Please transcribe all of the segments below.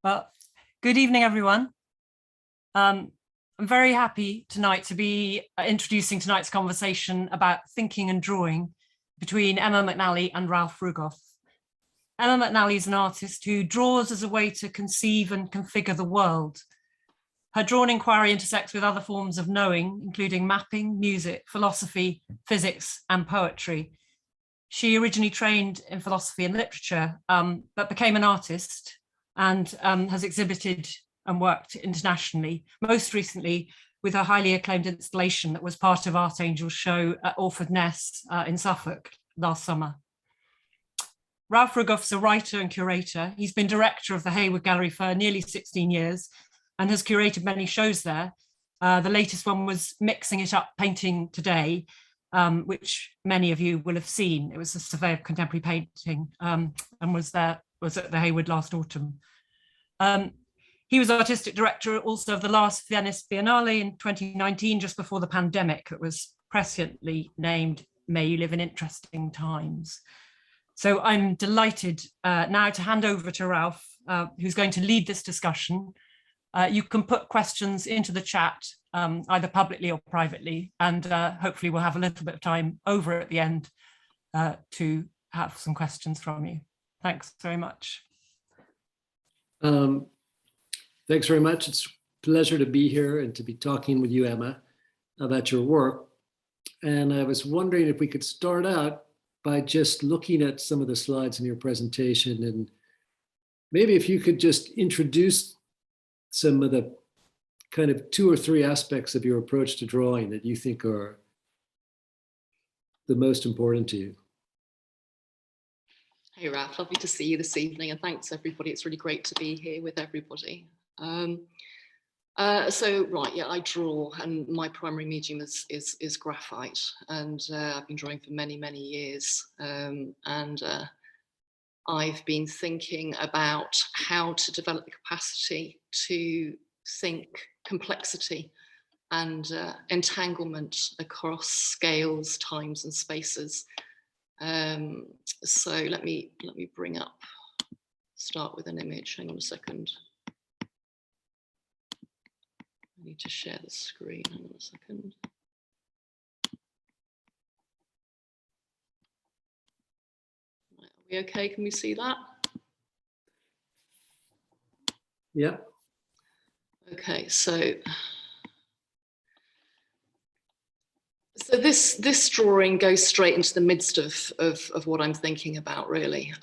Well, good evening, everyone. I'm very happy tonight to be introducing tonight's conversation about thinking and drawing between Emma McNally and Ralph Rugoff. Emma McNally is an artist who draws as a way to conceive and configure the world. Her drawn inquiry intersects with other forms of knowing, including mapping, music, philosophy, physics, and poetry. She originally trained in philosophy and literature, but became an artist and has exhibited and worked internationally, most recently with her highly acclaimed installation that was part of Art Angel's show at Orford Ness in Suffolk last summer. Ralph Rugoff's a writer and curator. He's been director of the Hayward Gallery for nearly 16 years and has curated many shows there. The latest one was Mixing It Up, Painting Today, which many of you will have seen. It was a survey of contemporary painting and was at the Hayward last autumn. He was artistic director also of the last Venice Biennale in 2019, just before the pandemic, that was presciently named May You Live in Interesting Times. So I'm delighted now to hand over to Ralph, who's going to lead this discussion. You can put questions into the chat, either publicly or privately, and hopefully we'll have a little bit of time over at the end to have some questions from you. Thanks very much. Thanks very much. It's a pleasure to be here and to be talking with you, Emma, about your work. And I was wondering if we could start out by just looking at some of the slides in your presentation, and maybe if you could just introduce some of the kind of 2 or 3 aspects of your approach to drawing that you think are the most important to you. Hey Ralph, lovely to see you this evening, and thanks everybody. It's really great to be here with everybody. I draw, and my primary medium is graphite, and I've been drawing for many years, I've been thinking about how to develop the capacity to think complexity and entanglement across scales, times, and spaces. So let me start with an image. Hang on a second. I need to share the screen. Hang on a second. Right, are we okay? Can we see that? Yeah. Okay, so this drawing goes straight into the midst of what I'm thinking about, really.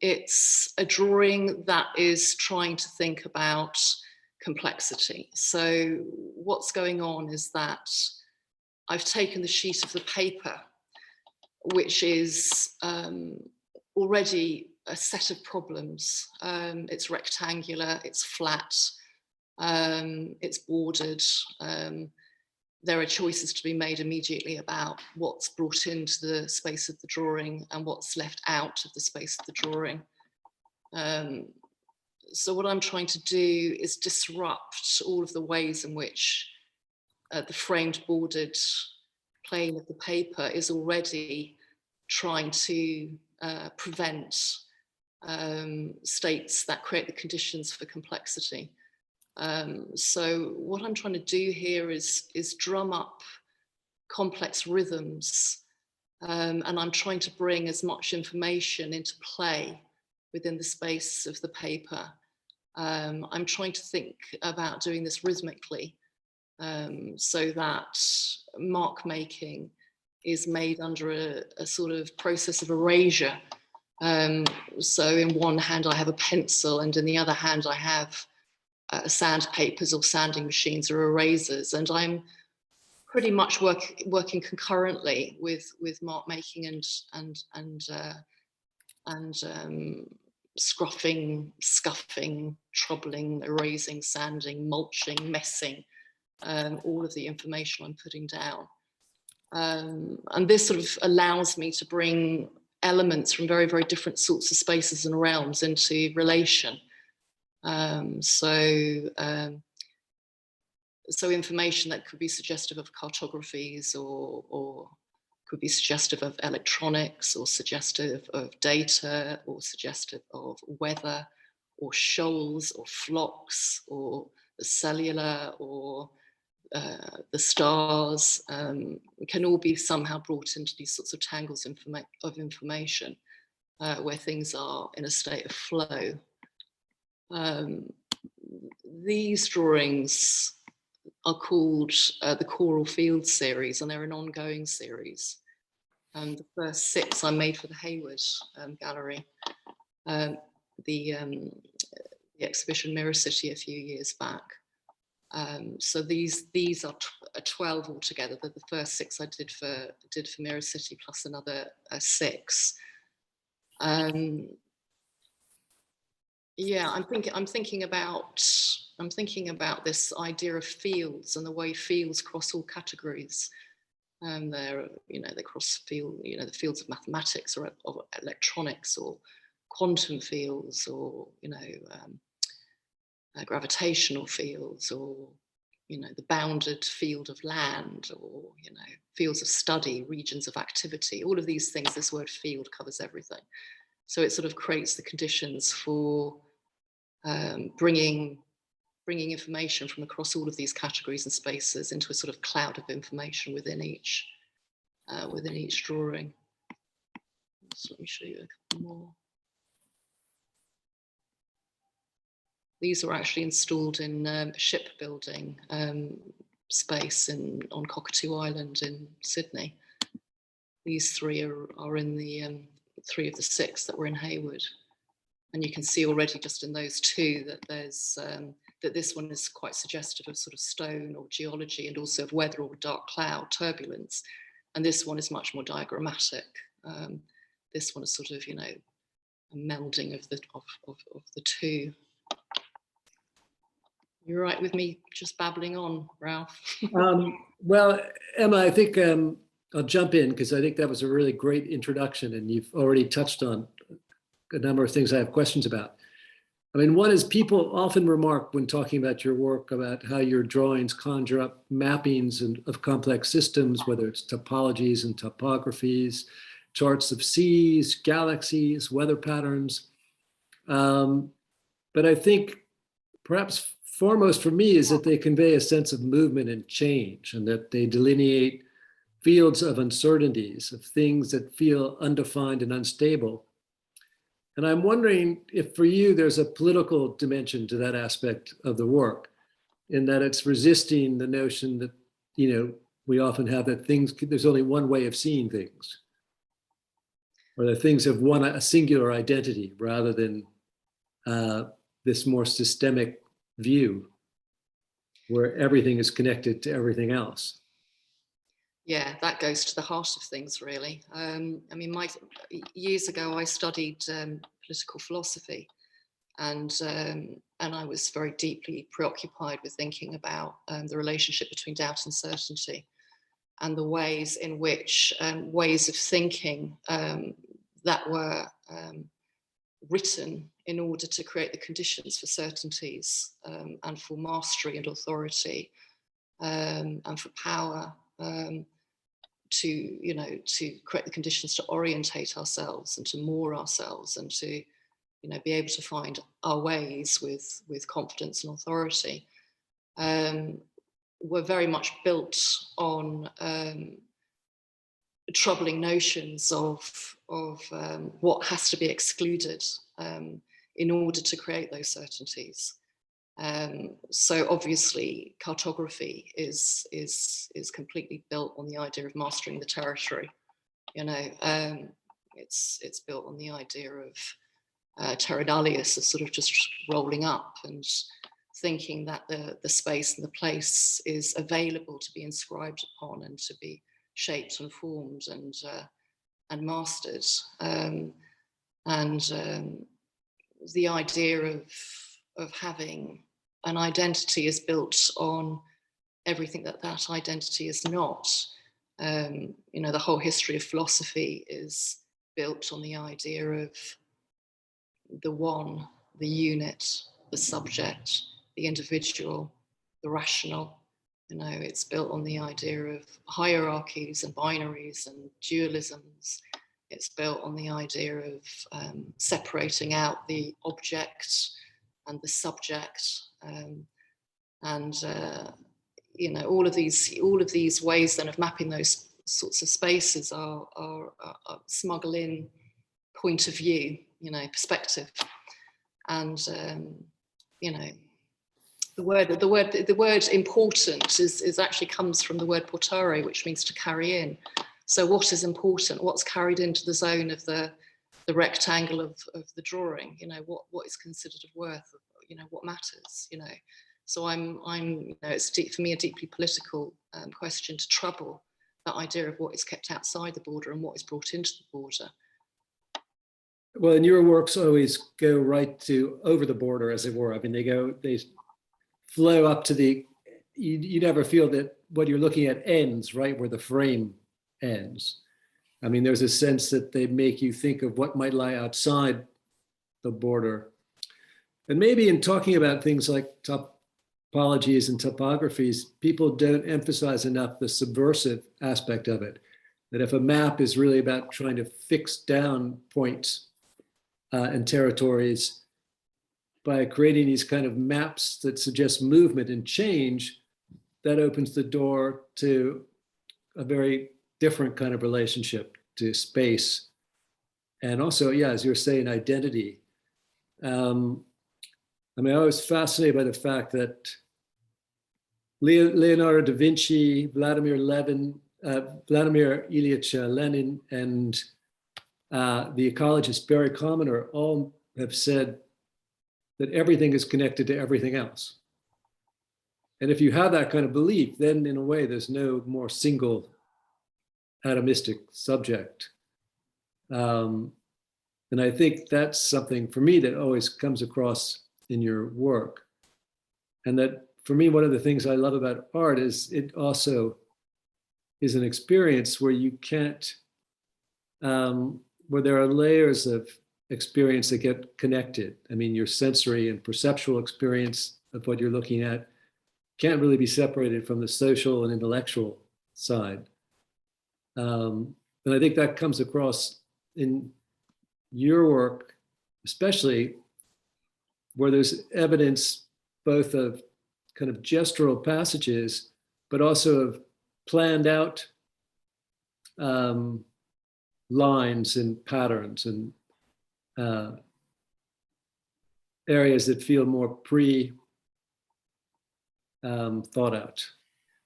It's a drawing that is trying to think about complexity. So what's going on is that I've taken the sheet of the paper, which is already a set of problems. It's rectangular, it's flat, it's bordered. There are choices to be made immediately about what's brought into the space of the drawing and what's left out of the space of the drawing. So what I'm trying to do is disrupt all of the ways in which the framed bordered plane of the paper is already trying to prevent states that create the conditions for complexity. So what I'm trying to do here is drum up complex rhythms, and I'm trying to bring as much information into play within the space of the paper. I'm trying to think about doing this rhythmically, so that mark making is made under a sort of process of erasure. So in one hand I have a pencil, and in the other hand I have sandpapers or sanding machines or erasers, and I'm pretty much working concurrently with mark making and scruffing, scuffing, troubling, erasing, sanding, mulching, messing, all of the information I'm putting down. And this sort of allows me to bring elements from very different sorts of spaces and realms into relation. So information that could be suggestive of cartographies or could be suggestive of electronics or suggestive of data or suggestive of weather shoals or flocks or the cellular or the stars, can all be somehow brought into these sorts of tangles of information where things are in a state of flow. These drawings are called the Choral Field series, and they're an ongoing series. The first 6 I made for the Hayward Gallery, the exhibition Mirror City a few years back. So these are 12 altogether. They're the first 6 I did for Mirror City, plus another 6. Yeah, I'm thinking about this idea of fields and the way fields cross all categories. They cross field, the fields of mathematics or of electronics or quantum fields or gravitational fields or the bounded field of land or fields of study, regions of activity. All of these things, this word field covers everything. So it sort of creates the conditions for bringing information from across all of these categories and spaces into a sort of cloud of information within each drawing. So let me show you a couple more. These were actually installed in shipbuilding space on Cockatoo Island in Sydney. These 3 are in the 3 of the 6 that were in Hayward. And you can see already just in those 2 that there's that this one is quite suggestive of sort of stone or geology and also of weather or dark cloud turbulence. And this one is much more diagrammatic. This one is sort of, a melding of the 2. You're right with me just babbling on, Ralph? Well, Emma, I think I'll jump in because I think that was a really great introduction and you've already touched on a number of things I have questions about. I mean, one is people often remark when talking about your work about how your drawings conjure up mappings of complex systems, whether it's topologies and topographies, charts of seas, galaxies, weather patterns. But I think perhaps foremost for me is that they convey a sense of movement and change and that they delineate fields of uncertainties, of things that feel undefined and unstable. And I'm wondering if for you, there's a political dimension to that aspect of the work in that it's resisting the notion that, we often have that there's only one way of seeing things, or that things have a singular identity rather than this more systemic view where everything is connected to everything else. Yeah, that goes to the heart of things, really. Years ago, I studied political philosophy, and I was very deeply preoccupied with thinking about the relationship between doubt and certainty, and the ways in which ways of thinking that were written in order to create the conditions for certainties and for mastery and authority and for power. To create the conditions to orientate ourselves and to moor ourselves and to be able to find our ways with confidence and authority, were very much built on troubling notions of what has to be excluded in order to create those certainties. So obviously cartography is completely built on the idea of mastering the territory. It's built on the idea of terra nullius, as sort of just rolling up and thinking that the space and the place is available to be inscribed upon and to be shaped and formed and mastered. The idea of having an identity is built on everything that identity is not. The whole history of philosophy is built on the idea of the one, the unit, the subject, the individual, the rational. It's built on the idea of hierarchies and binaries and dualisms. It's built on the idea of separating out the object and the subject, and you know, all of these ways then of mapping those sorts of spaces are smuggle in point of view, you know, perspective, and you know, the word important is actually comes from the word portare, which means to carry in. So what is important? What's carried into the zone of the rectangle of the drawing? You know, what is considered of worth? You know, what matters? You know, so I'm you know, it's for me a deeply political question to trouble that idea of what is kept outside the border and what is brought into the border. Well, and your works always go right to over the border, as it were. I mean, they flow up to you never feel that what you're looking at ends right where the frame ends. I mean, there's a sense that they make you think of what might lie outside the border. And maybe in talking about things like topologies and topographies, people don't emphasize enough the subversive aspect of it. That if a map is really about trying to fix down points and territories, by creating these kind of maps that suggest movement and change, that opens the door to a very different kind of relationship to space. And also, yeah, as you're saying, identity. I mean, I was fascinated by the fact that Leonardo da Vinci, Vladimir Ilyich Lenin, and the ecologist Barry Commoner all have said that everything is connected to everything else. And if you have that kind of belief, then in a way, there's no more single atomistic subject. And I think that's something for me that always comes across in your work. And that for me, one of the things I love about art is it also is an experience where you can't, where there are layers of experience that get connected. I mean, your sensory and perceptual experience of what you're looking at can't really be separated from the social and intellectual side. And I think that comes across in your work, especially where there's evidence both of kind of gestural passages, but also of planned out lines and patterns and areas that feel more thought out.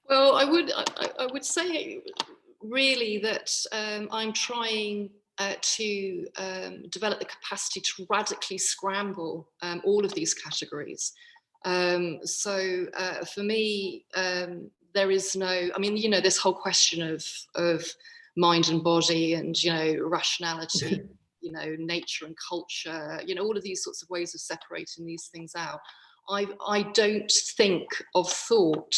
Well, I would say really that I'm trying to develop the capacity to radically scramble all of these categories. So for me, there is no, I mean, you know, this whole question of mind and body and, you know, rationality, you know, nature and culture, you know, all of these sorts of ways of separating these things out. I don't think of thought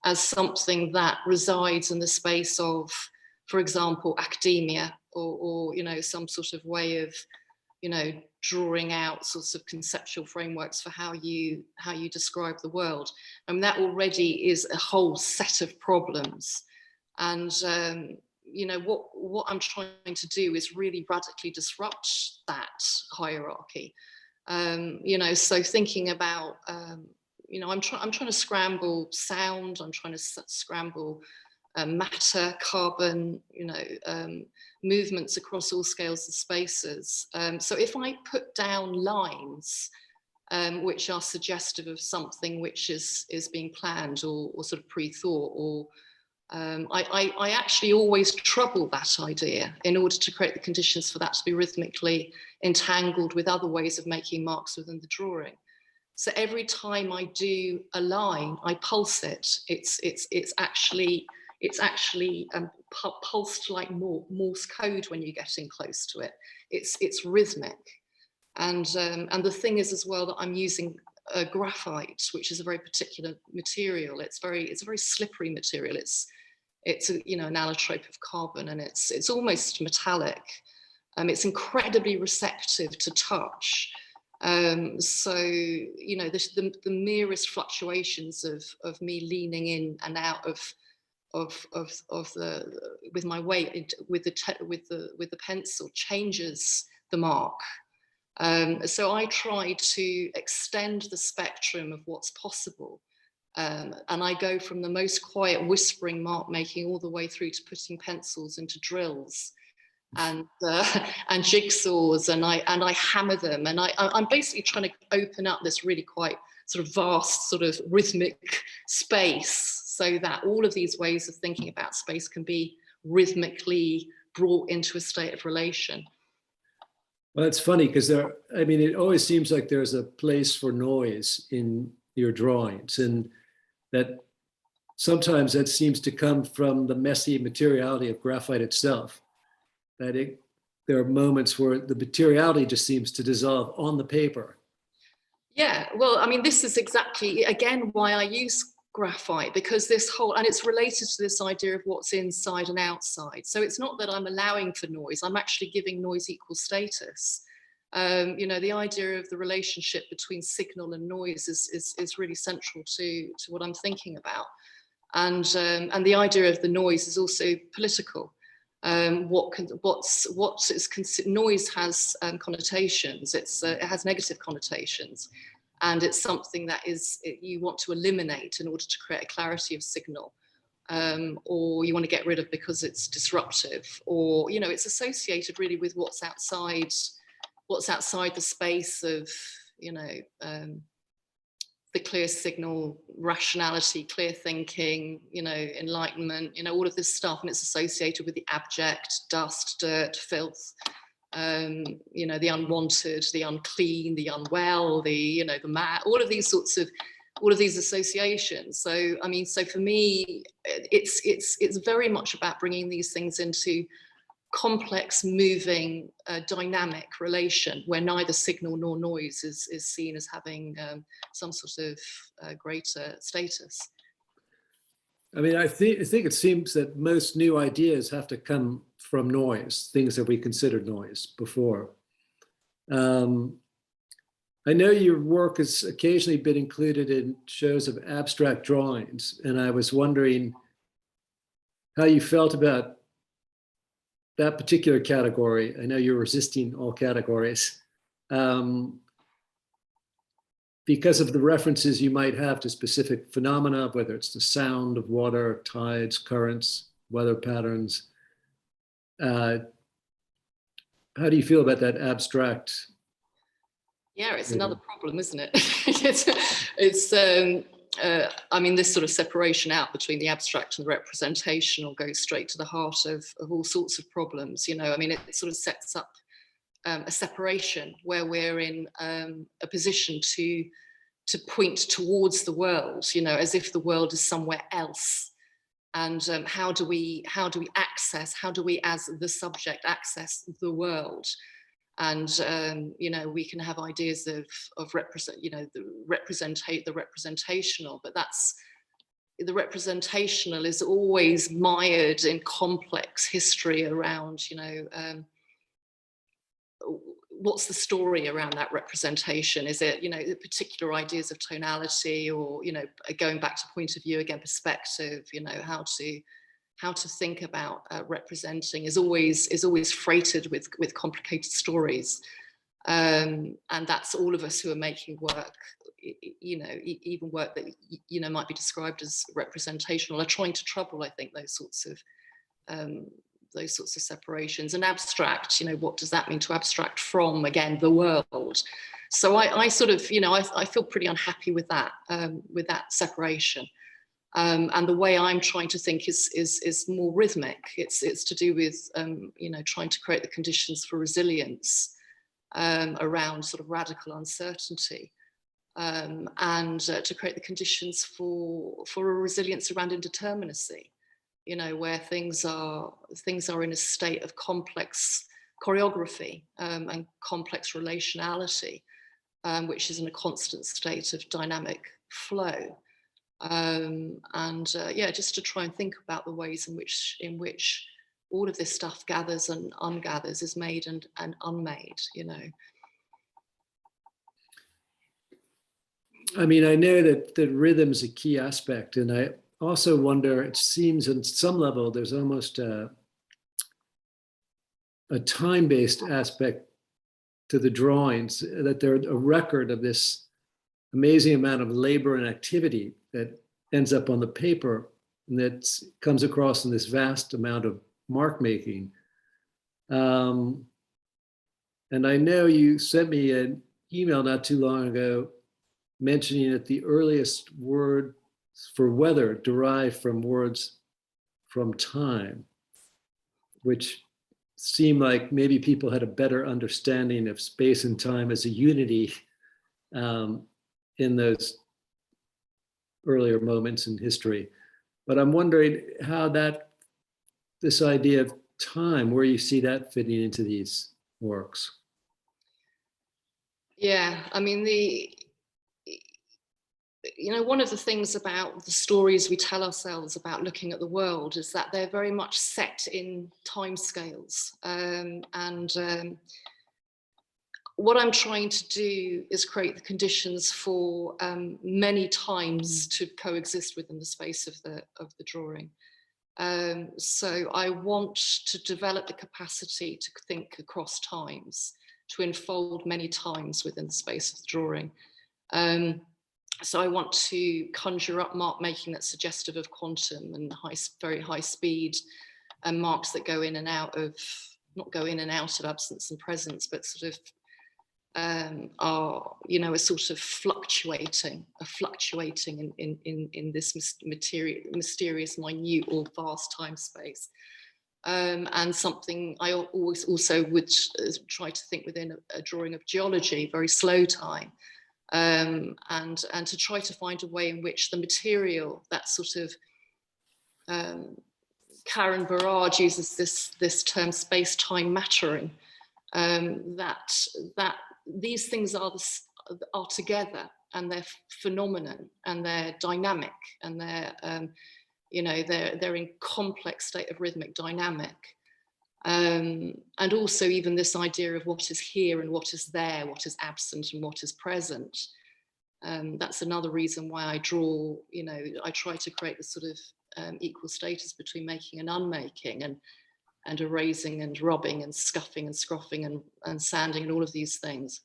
as something that resides in the space of, for example, academia or you know, some sort of way of, you know, drawing out sorts of conceptual frameworks for how you describe the world. I mean, that already is a whole set of problems. And you know, what I'm trying to do is really radically disrupt that hierarchy. You know, so thinking about, you know, I'm trying to scramble sound. I'm trying to scramble matter, carbon, you know, movements across all scales and spaces. So if I put down lines which are suggestive of something which is being planned or sort of pre-thought, or I actually always trouble that idea in order to create the conditions for that to be rhythmically entangled with other ways of making marks within the drawing. So every time I do a line, I pulse it. It's actually pulsed like Morse code when you're getting close to it. It's rhythmic, and the thing is as well that I'm using graphite, which is a very particular material. It's a very slippery material. It's you know, an allotrope of carbon, and it's almost metallic. It's incredibly receptive to touch. So you know, the merest fluctuations of me leaning in and out of the with my weight with the pencil changes the mark. So I try to extend the spectrum of what's possible. And I go from the most quiet whispering mark making all the way through to putting pencils into drills and jigsaws, and I hammer them, and I'm basically trying to open up this really quite sort of vast sort of rhythmic space, so that all of these ways of thinking about space can be rhythmically brought into a state of relation. Well, it's funny because I mean, it always seems like there's a place for noise in your drawings, and that sometimes that seems to come from the messy materiality of graphite itself. That there are moments where the materiality just seems to dissolve on the paper. Yeah, well, I mean, this is exactly, again, why I use graphite, because this whole, and it's related to this idea of what's inside and outside. So it's not that I'm allowing for noise, I'm actually giving noise equal status. You know, the idea of the relationship between signal and noise is really central to what I'm thinking about. And the idea of the noise is also political. Noise has connotations. It has negative connotations, and it's something that you want to eliminate in order to create a clarity of signal, or you want to get rid of because it's disruptive, or you know, it's associated really with what's outside the space of, you know, the clear signal, rationality, clear thinking, you know, enlightenment, you know, all of this stuff, and it's associated with the abject, dust, dirt, filth, you know, the unwanted, the unclean, the unwell, you know, the mad, all of these associations. So, I mean, so for me, it's very much about bringing these things into complex, moving, dynamic relation where neither signal nor noise is seen as having some sort of greater status. I mean, I think it seems that most new ideas have to come from noise, things that we considered noise before. I know your work has occasionally been included in shows of abstract drawings, and I was wondering how you felt about that particular category. I know you're resisting all categories because of the references you might have to specific phenomena, whether it's the sound of water, tides, currents, weather patterns. How do you feel about that abstract? Yeah, it's another problem, isn't it? I mean, this sort of separation out between the abstract and the representational goes straight to the heart of all sorts of problems. You know, I mean, it sort of sets up a separation where we're in a position to point towards the world, you know, as if the world is somewhere else. And how do we as the subject access the world? And you know, we can have ideas of represent, you know, the representational, but the representational is always mired in complex history around, you know, what's the story around that representation? Is it, you know, particular ideas of tonality, or, you know, going back to point of view again, perspective, you know, how to think about representing is always freighted with complicated stories, and that's all of us who are making work, you know, even work that, you know, might be described as representational, are trying to trouble, I think, those sorts of separations. And abstract, you know, what does that mean to abstract from, again, the world? So I sort of, you know, I feel pretty unhappy with that separation. And the way I'm trying to think is more rhythmic. It's to do with, you know, trying to create the conditions for resilience around sort of radical uncertainty, and to create the conditions for a resilience around indeterminacy, you know, where things are in a state of complex choreography and complex relationality, which is in a constant state of dynamic flow. Yeah, just to try and think about the ways in which all of this stuff gathers and ungathers, is made and unmade, you know. I mean, I know that rhythm is a key aspect, and I also wonder, it seems on some level there's almost a time-based aspect to the drawings, that they're a record of this amazing amount of labor and activity that ends up on the paper and that comes across in this vast amount of mark making. And I know you sent me an email not too long ago mentioning that the earliest word for weather derived from words from time, which seemed like maybe people had a better understanding of space and time as a unity in those earlier moments in history. But I'm wondering how this idea of time, where you see that fitting into these works. Yeah, I mean, one of the things about the stories we tell ourselves about looking at the world is that they're very much set in timescales. What I'm trying to do is create the conditions for many times to coexist within the space of the drawing. So I want to develop the capacity to think across times, to enfold many times within the space of the drawing. So I want to conjure up mark making that's suggestive of quantum and very high speed, and marks that go in and out of, not go in and out of absence and presence, but sort of are, a sort of fluctuating in this mysterious, minute or vast time space. And something I always also would try to think within a drawing of geology, very slow time, and to try to find a way in which the material, that sort of, Karen Barrage uses this term space-time mattering, that these things are together, and they're phenomenon, and they're dynamic, and they're they're in complex state of rhythmic dynamic, and also even this idea of what is here and what is there, what is absent and what is present. That's another reason why I draw. I try to create this sort of equal status between making and unmaking, and erasing and rubbing and scuffing and scruffing and sanding and all of these things,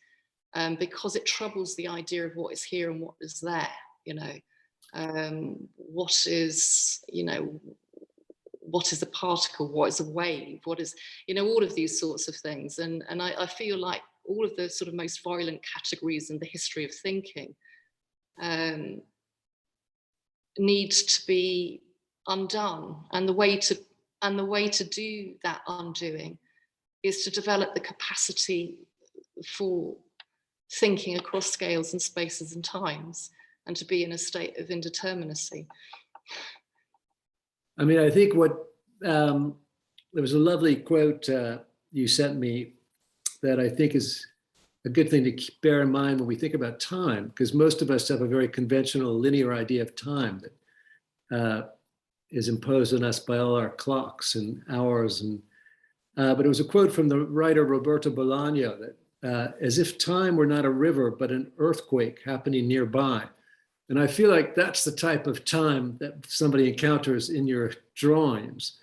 because it troubles the idea of what is here and what is there. What is a particle, what is a wave, what is, all of these sorts of things. And I feel like all of the sort of most violent categories in the history of thinking needs to be undone. And the way to do that undoing is to develop the capacity for thinking across scales and spaces and times, and to be in a state of indeterminacy. I mean, I think there was a lovely quote you sent me that I think is a good thing to bear in mind when we think about time, because most of us have a very conventional linear idea of time that is imposed on us by all our clocks and hours. But it was a quote from the writer Roberto Bolaño that as if time were not a river, but an earthquake happening nearby. And I feel like that's the type of time that somebody encounters in your drawings.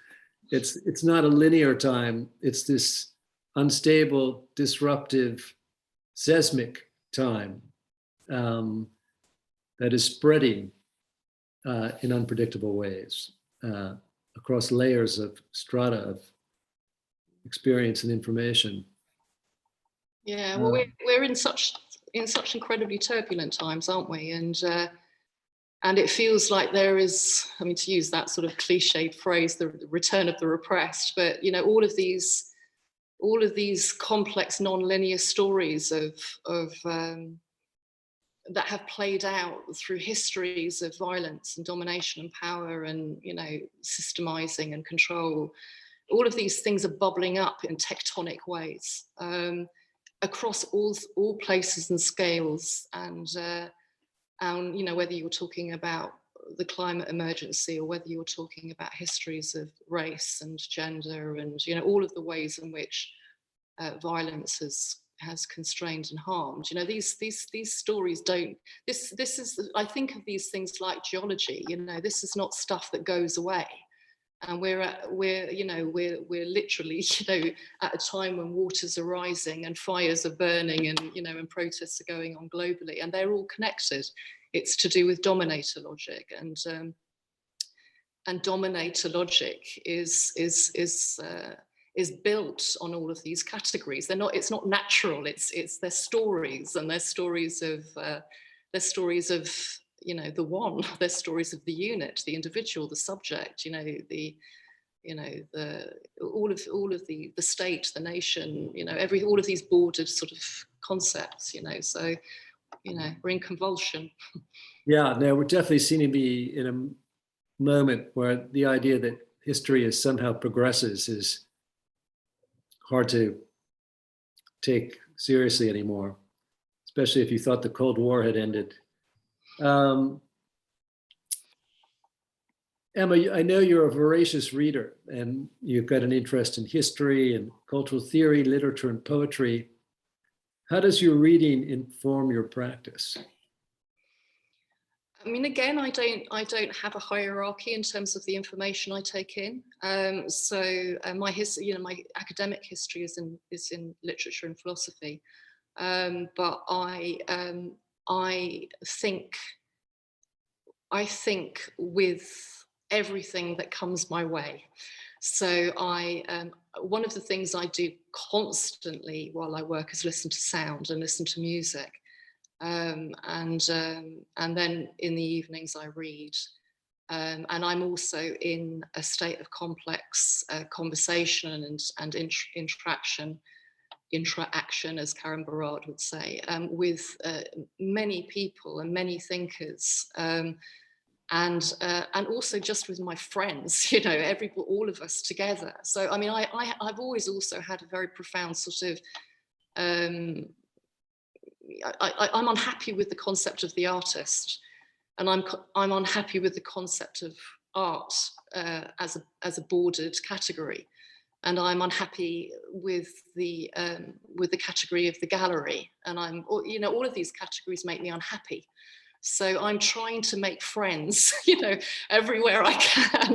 It's not a linear time. It's this unstable, disruptive, seismic time that is spreading in unpredictable ways across layers of strata of experience and information. Yeah, well, we're in such incredibly turbulent times, aren't we? And it feels like there is, I mean, to use that sort of cliched phrase, the return of the repressed. But all of these complex non-linear stories of that have played out through histories of violence and domination and power and systemizing and control. All of these things are bubbling up in tectonic ways. Across all places and scales, and whether you're talking about the climate emergency or whether you're talking about histories of race and gender and all of the ways in which violence has constrained and harmed. These stories don't. This is, I think of these things like geology. This is not stuff that goes away. And we're literally, at a time when waters are rising and fires are burning and, and protests are going on globally, and they're all connected. It's to do with dominator logic, and dominator logic is built on all of these categories. It's not natural. It's their stories, and their stories of the one, their stories of the unit, the individual, the subject, all of the state, the nation, all of these bordered sort of concepts, so, we're in convulsion. Yeah, no, we're definitely seem to be in a moment where the idea that history is somehow progresses is hard to take seriously anymore, especially if you thought the Cold War had ended. Emma, I know you're a voracious reader, and you've got an interest in history and cultural theory, literature, and poetry. How does your reading inform your practice? I mean, again, I don't have a hierarchy in terms of the information I take in. My history, my academic history is in literature and philosophy, but I think with everything that comes my way. So one of the things I do constantly while I work is listen to sound and listen to music. And then in the evenings I read. And I'm also in a state of complex conversation and interaction, as Karen Barad would say, with many people and many thinkers. And also just with my friends, all of us together. So, I mean, I've always also had a very profound sort of, I'm unhappy with the concept of the artist, and I'm unhappy with the concept of art as a bordered category, and I'm unhappy with the category of the gallery, and all of these categories make me unhappy. So I'm trying to make friends, everywhere I can,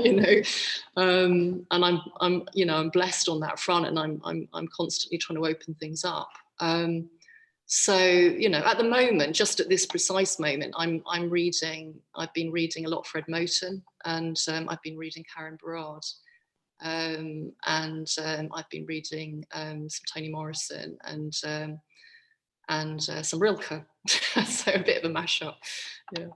and I'm blessed on that front, and I'm constantly trying to open things up. So, at the moment, just at this precise moment, I've been reading a lot Fred Moten, and I've been reading Karen Barad, and I've been reading some Toni Morrison and some Rilke. So a bit of a mashup. Yeah.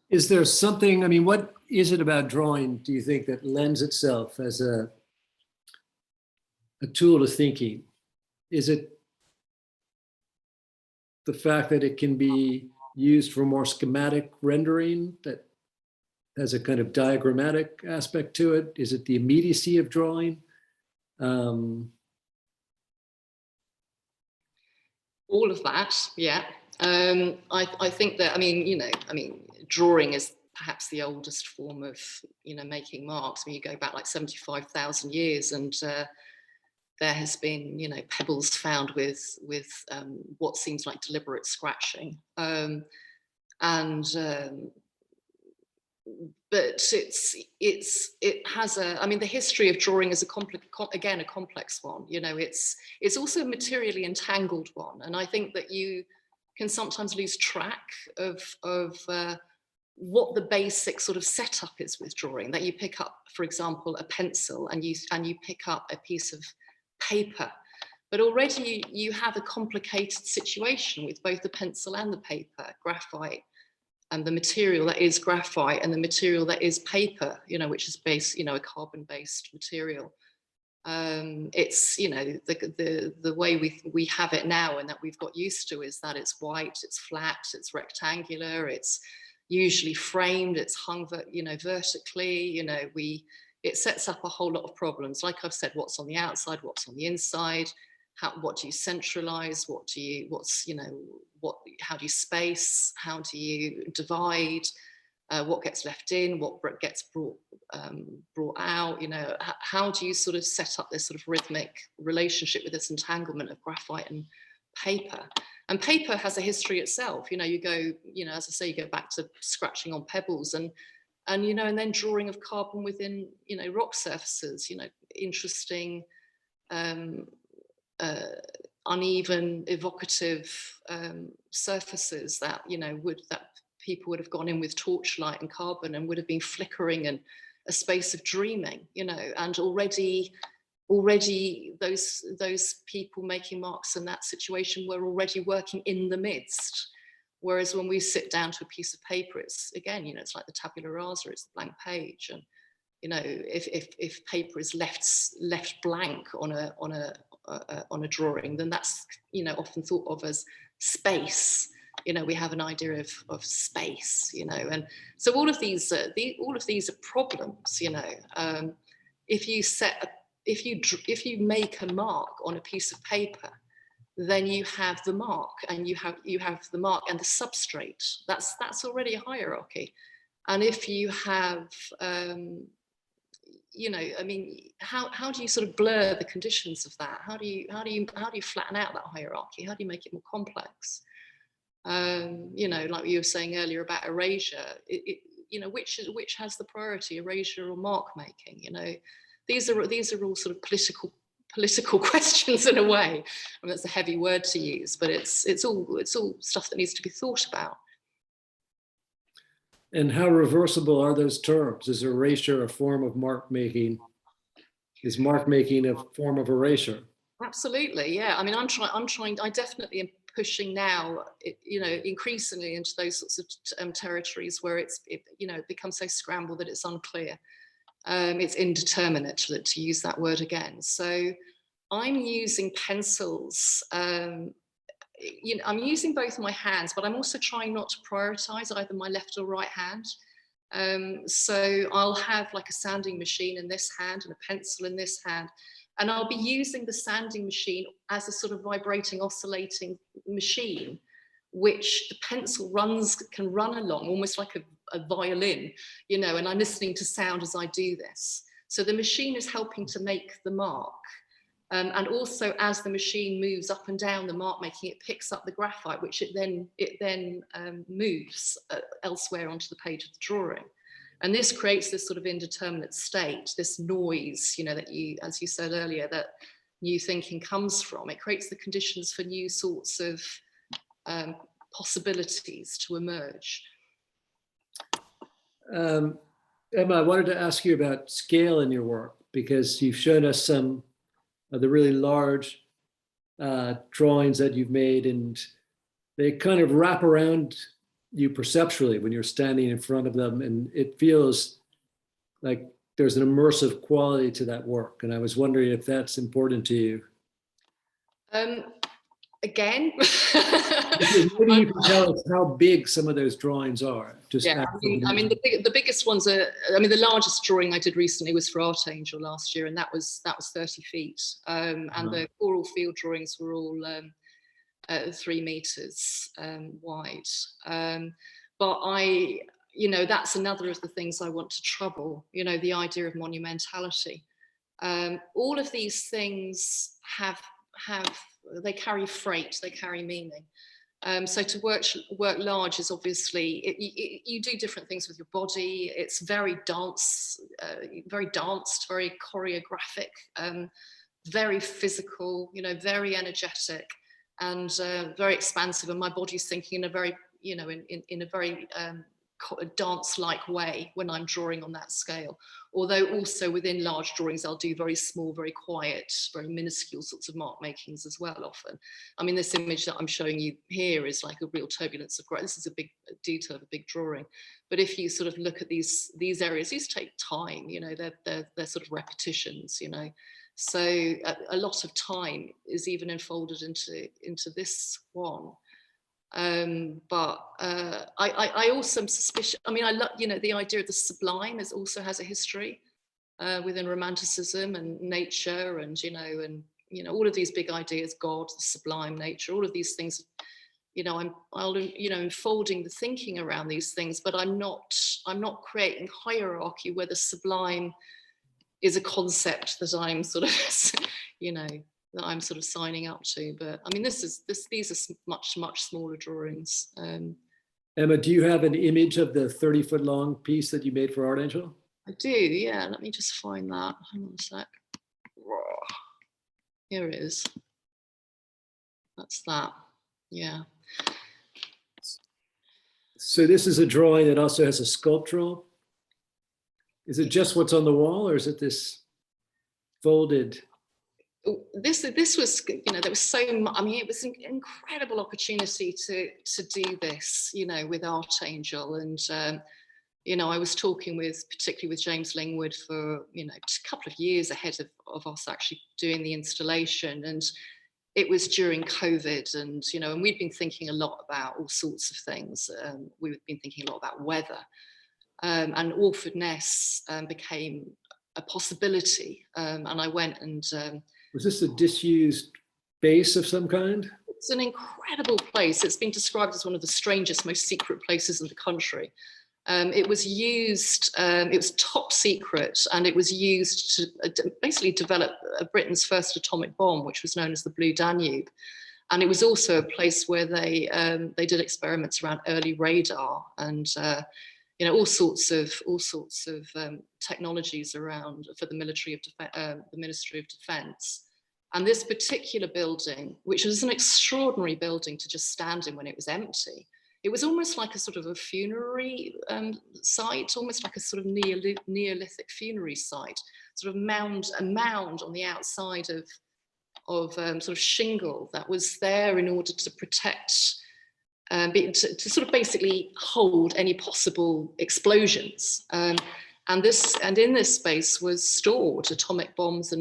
Is there something, I mean, what is it about drawing, do you think, that lends itself as a tool to thinking? Is it the fact that it can be used for more schematic rendering that has a kind of diagrammatic aspect to it? Is it the immediacy of drawing? All of that, yeah. I think that, drawing is perhaps the oldest form of, making marks. I mean, you go back like 75,000 years, and there has been, pebbles found with what seems like deliberate scratching. But it has the history of drawing is a complex one. It's also a materially entangled one, and I think that you can sometimes lose track of what the basic sort of setup is with drawing. That you pick up, for example, a pencil, and you pick up a piece of paper, but already you have a complicated situation with both the pencil and the paper, graphite, and the material that is graphite, and the material that is paper, which is based, a carbon-based material. It's, the way we have it now, and that we've got used to, is that it's white, it's flat, it's rectangular, it's usually framed, it's hung, vertically. It sets up a whole lot of problems. Like I've said, what's on the outside, what's on the inside. What do you centralize? How do you space? How do you divide? What gets left in? What gets brought out? How do you sort of set up this sort of rhythmic relationship with this entanglement of graphite and paper? And paper has a history itself. You go, as I say, you go back to scratching on pebbles, and And, you know, and then drawing of carbon within, you know, rock surfaces, you know, interesting, uneven, evocative surfaces that, you know, that people would have gone in with torchlight and carbon and would have been flickering, and a space of dreaming, you know, and already those people making marks in that situation were already working in the midst. Whereas when we sit down to a piece of paper, it's, again, you know, it's like the tabula rasa, it's the blank page. And, you know, if paper is left blank on a drawing, then that's, you know, often thought of as space. You know, we have an idea of space, you know, and so all of these are problems, you know. If you make a mark on a piece of paper, then you have the mark, and you have the mark and the substrate. That's already a hierarchy. And if you have, you know, I mean, how do you sort of blur the conditions of that? How do you flatten out that hierarchy? How do you make it more complex? You know, like you were saying earlier about erasure, you know, which has the priority, erasure or mark making? You know, these are all sort of political questions in a way. I mean, that's a heavy word to use, but it's all stuff that needs to be thought about. And how reversible are those terms? Is erasure a form of mark making? Is mark making a form of erasure? Absolutely, yeah. I mean, I definitely am pushing now, you know, increasingly into those sorts of territories where you know, it becomes so scrambled that it's unclear. It's indeterminate, to use that word again. So I'm using pencils. You know, I'm using both my hands, but I'm also trying not to prioritize either my left or right hand. So I'll have like a sanding machine in this hand and a pencil in this hand, and I'll be using the sanding machine as a sort of vibrating, oscillating machine, which the pencil can run along almost like a violin, you know, and I'm listening to sound as I do this. So the machine is helping to make the mark. And also, as the machine moves up and down the mark making, it picks up the graphite, which it then moves elsewhere onto the page of the drawing. And this creates this sort of indeterminate state, this noise, you know, that you, as you said earlier, that new thinking comes from. It creates the conditions for new sorts of possibilities to emerge. Emma, I wanted to ask you about scale in your work, because you've shown us some of the really large drawings that you've made, and they kind of wrap around you perceptually when you're standing in front of them, and it feels like there's an immersive quality to that work. And I was wondering if that's important to you. Again, maybe you can tell us how big some of those drawings are. Just yeah, I mean the biggest ones are, I mean, the largest drawing I did recently was for Art Angel last year, and that was 30 feet. And the coral field drawings were all 3 meters wide. But you know, that's another of the things I want to trouble, you know, the idea of monumentality. All of these things they carry freight, they carry meaning. So to work large is obviously, you do different things with your body. It's very danced, very choreographic, very physical, you know, very energetic, and very expansive. And my body's thinking in a very, you know, in a very dance-like way when I'm drawing on that scale. Although also within large drawings, I'll do very small, very quiet, very minuscule sorts of mark makings as well often. I mean, this image that I'm showing you here is like a real turbulence of this is a big detail of a big drawing. But if you sort of look at these areas, these take time, you know, they're sort of repetitions, you know. So a lot of time is even enfolded into this one. But I also am suspicious. I mean, I love, you know, the idea of the sublime also has a history within Romanticism and nature, and you know all of these big ideas, God, the sublime, nature, all of these things. You know, I'll you know, unfolding the thinking around these things, but I'm not creating hierarchy where the sublime is a concept that I'm sort of, you know, that I'm sort of signing up to. But I mean, these are much smaller drawings. Emma, do you have an image of the 30-foot long piece that you made for Art Angel? I do, yeah. Let me just find that. Hang on a sec. Here it is. That's that. Yeah. So this is a drawing that also has a sculptural. Is it just what's on the wall, or is it this folded? This was, you know, there was so much. I mean, it was an incredible opportunity to do this, you know, with Art Angel, and you know, I was talking particularly with James Lingwood for, you know, a couple of years ahead of us actually doing the installation, and it was during COVID, and you know, and we'd been thinking a lot about all sorts of things. We've been thinking a lot about weather, and Orford Ness became a possibility, and I went and. Was this a disused base of some kind? It's an incredible place. It's been described as one of the strangest, most secret places in the country. It was used, it was top secret, and it was used to basically develop Britain's first atomic bomb, which was known as the Blue Danube. And it was also a place where they did experiments around early radar and you know, all sorts of technologies around for the Ministry of Defence. And this particular building, which was an extraordinary building to just stand in when it was empty, it was almost like a sort of a funerary site, almost like a sort of Neolithic funerary site, sort of a mound on the outside of sort of shingle that was there in order to protect, to sort of basically hold any possible explosions. And in this space was stored atomic bombs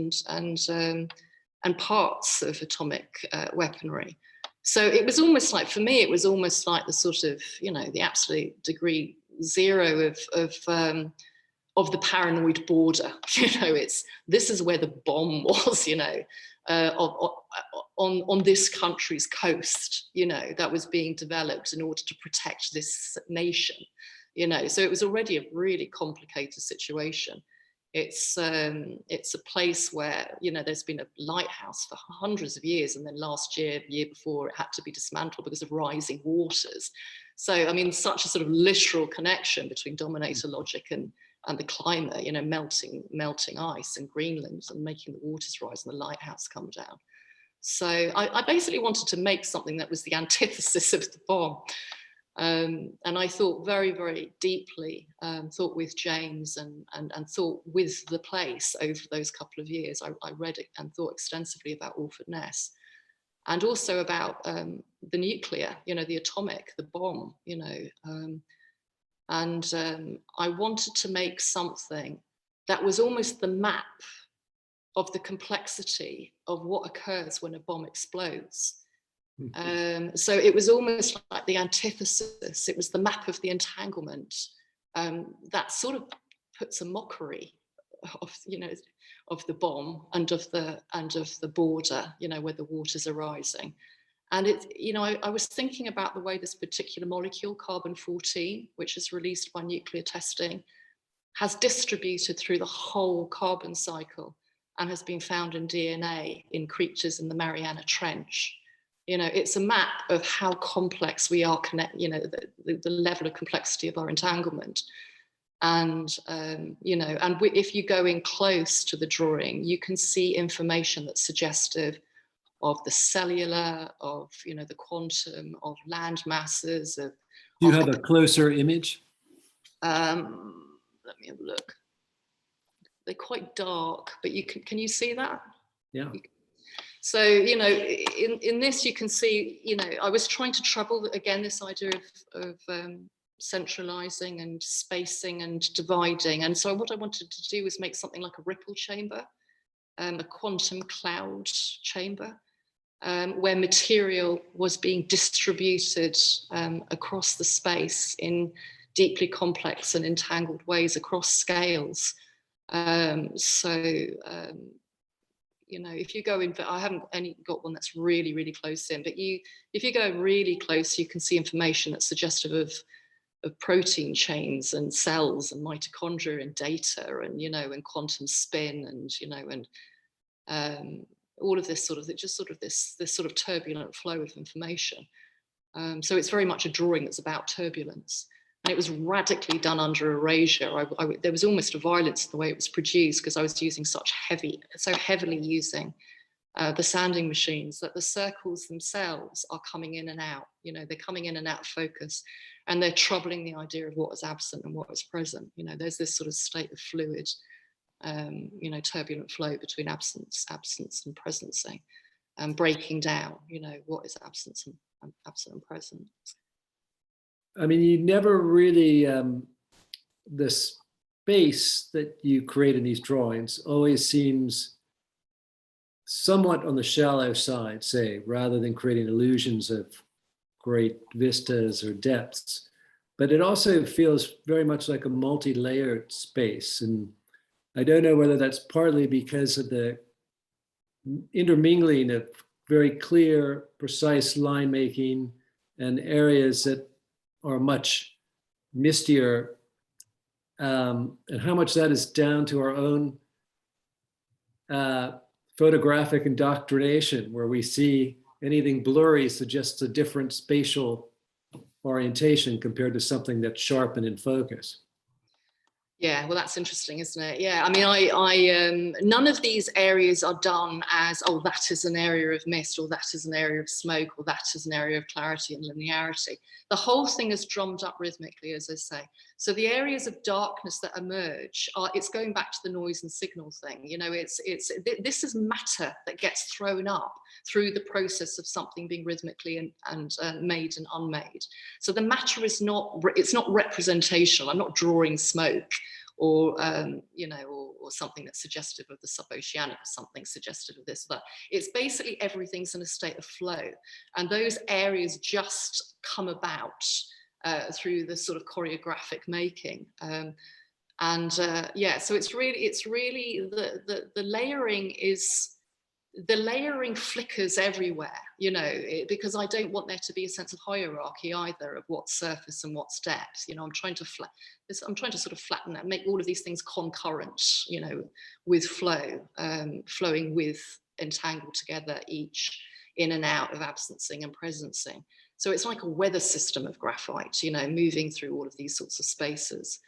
and parts of atomic weaponry. So it was almost like, for me, it was almost like the sort of, you know, the absolute degree zero of the paranoid border. You know, this is where the bomb was, you know, on this country's coast, you know, that was being developed in order to protect this nation, you know. So it was already a really complicated situation. It's a place where, you know, there's been a lighthouse for hundreds of years, and then last year, the year before, it had to be dismantled because of rising waters. So, I mean, such a sort of literal connection between dominator logic and the climate, you know, melting ice in Greenland and making the waters rise and the lighthouse come down. So I basically wanted to make something that was the antithesis of the bomb. And I thought very, very deeply, thought with James and thought with the place over those couple of years. I read it and thought extensively about Orford Ness, and also about the nuclear, you know, the atomic, the bomb, you know. I wanted to make something that was almost the map of the complexity of what occurs when a bomb explodes. So it was almost like the antithesis. It was the map of the entanglement that sort of puts a mockery of, you know, of the bomb and of the border, you know, where the waters are rising. And it, you know, I was thinking about the way this particular molecule, carbon-14, which is released by nuclear testing, has distributed through the whole carbon cycle and has been found in DNA in creatures in the Mariana Trench. You know, it's a map of how complex we are, you know, the level of complexity of our entanglement. And, you know, and if you go in close to the drawing, you can see information that's suggestive of the cellular, of, you know, the quantum, of land masses. Do you have a closer image? Let me have a look. They're quite dark, but can you see that? Yeah. So, you know, in this you can see, you know, I was trying to trouble, again, this idea of centralizing and spacing and dividing. And so what I wanted to do was make something like a ripple chamber, a quantum cloud chamber, where material was being distributed across the space in deeply complex and entangled ways across scales. You know, if you go in, I haven't got one that's really, really close in, but if you go really close, you can see information that's suggestive of protein chains and cells and mitochondria and data and, you know, and quantum spin and, you know, and all of this sort of, just sort of this sort of turbulent flow of information. So it's very much a drawing that's about turbulence. And it was radically done under erasure. There was almost a violence in the way it was produced because I was using so heavily using the sanding machines that the circles themselves are coming in and out. You know, they're coming in and out of focus, and they're troubling the idea of what is absent and what is present. You know, there's this sort of state of fluid, you know, turbulent flow between absence and presency, and breaking down, you know, what is absence and absent and present. I mean, you never really, the space that you create in these drawings always seems somewhat on the shallow side, say, rather than creating illusions of great vistas or depths. But it also feels very much like a multi-layered space. And I don't know whether that's partly because of the intermingling of very clear, precise line making and areas that are much mistier, and how much that is down to our own photographic indoctrination, where we see anything blurry suggests a different spatial orientation compared to something that's sharp and in focus. Yeah, well, that's interesting, isn't it? Yeah, I mean, none of these areas are done as, oh, that is an area of mist, or that is an area of smoke, or that is an area of clarity and linearity. The whole thing is drummed up rhythmically, as I say. So the areas of darkness that emerge it's going back to the noise and signal thing. You know, this is matter that gets thrown up through the process of something being rhythmically and made and unmade. So the matter is it's not representational. I'm not drawing smoke, or you know, or something that's suggestive of the suboceanic, or something suggestive of this or that. It's basically everything's in a state of flow, and those areas just come about through the sort of choreographic making. Yeah, so it's really the layering is. The layering flickers everywhere, you know, because I don't want there to be a sense of hierarchy either of what's surface and what's depth. You know, I'm trying to sort of flatten that, make all of these things concurrent, you know, with flow, flowing with, entangled together, each in and out of absencing and presencing. So it's like a weather system of graphite, you know, moving through all of these sorts of spaces.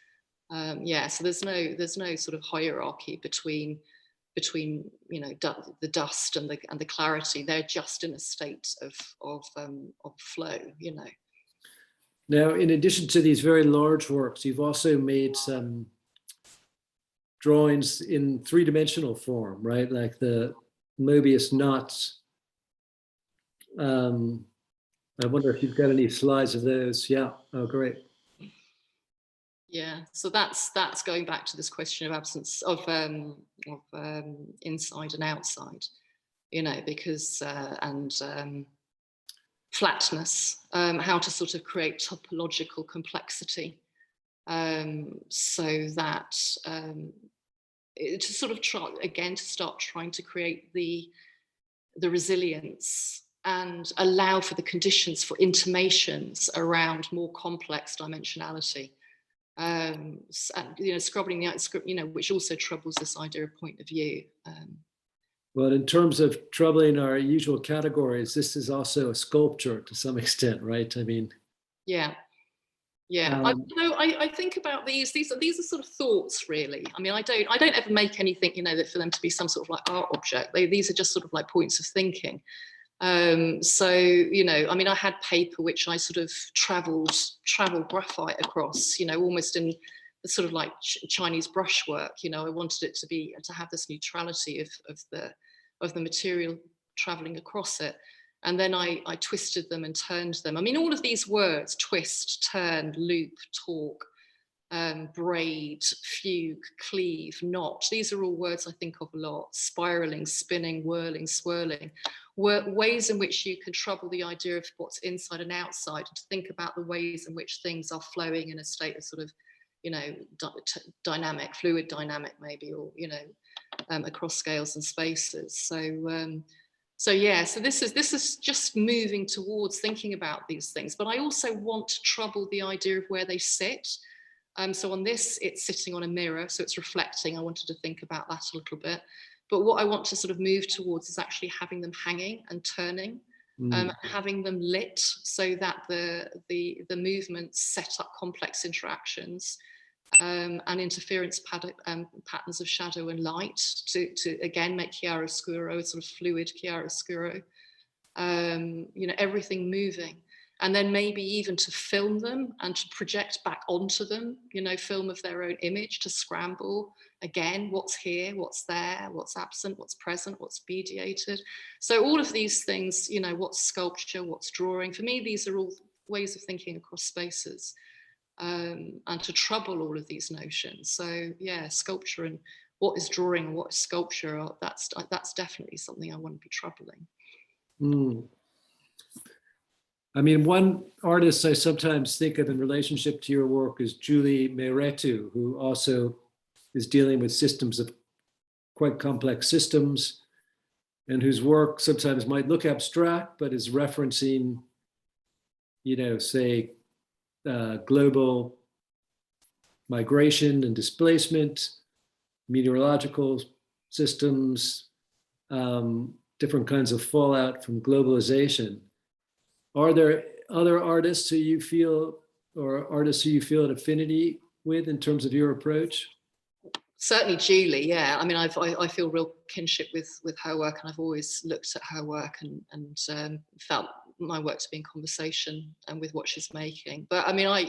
Yeah, so there's no sort of hierarchy between you know, the dust and the clarity. They're just in a state of flow, you know. Now, in addition to these very large works, you've also made some drawings in three-dimensional form, right? Like the Mobius Knots. I wonder if you've got any slides of those. Yeah. Oh, great. Yeah, so that's going back to this question of absence of inside and outside, you know, because flatness, how to sort of create topological complexity, so that to sort of start trying to create the resilience and allow for the conditions for intimations around more complex dimensionality. You know, scrubbing the script, you know, which also troubles this idea of point of view. Well, in terms of troubling our usual categories, this is also a sculpture to some extent, right? I mean, yeah. I think about these are sort of thoughts, really. I mean, I don't ever make anything, you know, that for them to be some sort of like art object. These are just sort of like points of thinking. So, you know, I mean, I had paper which I sort of traveled graphite across, you know, almost in the sort of like Chinese brushwork. You know, I wanted it to have this neutrality of the material traveling across it. And then I twisted them and turned them. I mean, all of these words, twist, turn, loop, torque, braid, fugue, cleave, knot. These are all words I think of a lot. Spiraling, spinning, whirling, swirling. Ways in which you can trouble the idea of what's inside and outside, and to think about the ways in which things are flowing in a state of sort of, you know, dynamic, fluid dynamic maybe, or, you know, across scales and spaces. So yeah, so this is just moving towards thinking about these things, but I also want to trouble the idea of where they sit. So on this, it's sitting on a mirror, so it's reflecting. I wanted to think about that a little bit. But what I want to sort of move towards is actually having them hanging and turning. having them lit so that the movements set up complex interactions and interference patterns of shadow and light to again make chiaroscuro a sort of fluid chiaroscuro. You know, everything moving. And then maybe even to film them and to project back onto them, you know, film of their own image, to scramble again, what's here, what's there, what's absent, what's present, what's mediated. So all of these things, you know, what's sculpture, what's drawing. For me, these are all ways of thinking across spaces, and to trouble all of these notions. So yeah, sculpture and what is drawing and what is sculpture, that's definitely something I want to be troubling. Mm. I mean, one artist I sometimes think of in relationship to your work is Julie Maretto, who also is dealing with systems of quite complex systems, and whose work sometimes might look abstract, but is referencing, you know, say, global migration and displacement, meteorological systems, different kinds of fallout from globalization. Are there other artists who you feel, or artists who you feel an affinity with in terms of your approach? Certainly Julie, yeah. I mean, I feel real kinship with her work, and I've always looked at her work and felt my work to be in conversation and with what she's making. But I mean, I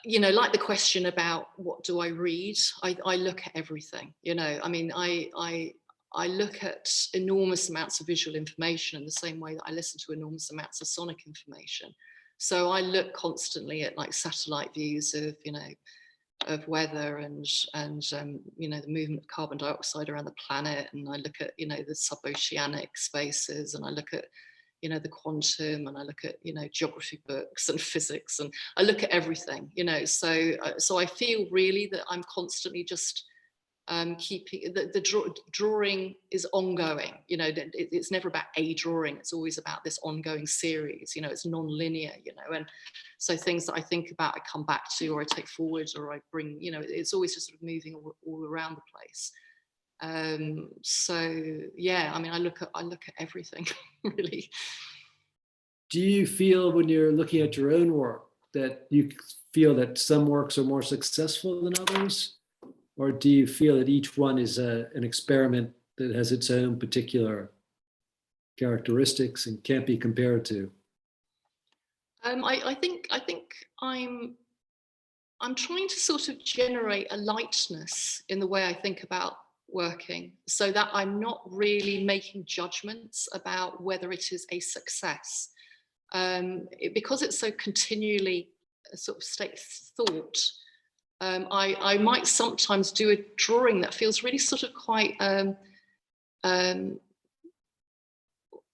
you know, like the question about what do I read, I look at everything, you know. I mean, I look at enormous amounts of visual information in the same way that I listen to enormous amounts of sonic information. So I look constantly at like satellite views of, you know, of weather and you know, the movement of carbon dioxide around the planet, and I look at, you know, the suboceanic spaces, and I look at, you know, the quantum, and I look at, you know, geography books and physics, and I look at everything, you know. So I feel really that I'm constantly just keeping the drawing is ongoing, you know. It's never about a drawing, it's always about this ongoing series, you know. It's non-linear, you know, and so things that I think about I come back to, or I take forward, or I bring, you know, it's always just sort of moving all around the place. So yeah, I mean, I look at everything really. Do you feel when you're looking at your own work that you feel that some works are more successful than others? Or do you feel that each one is an experiment that has its own particular characteristics and can't be compared to? I think I'm trying to sort of generate a lightness in the way I think about working, so that I'm not really making judgments about whether it is a success. Because it's so continually a sort of state of thought, I might sometimes do a drawing that feels really sort of quite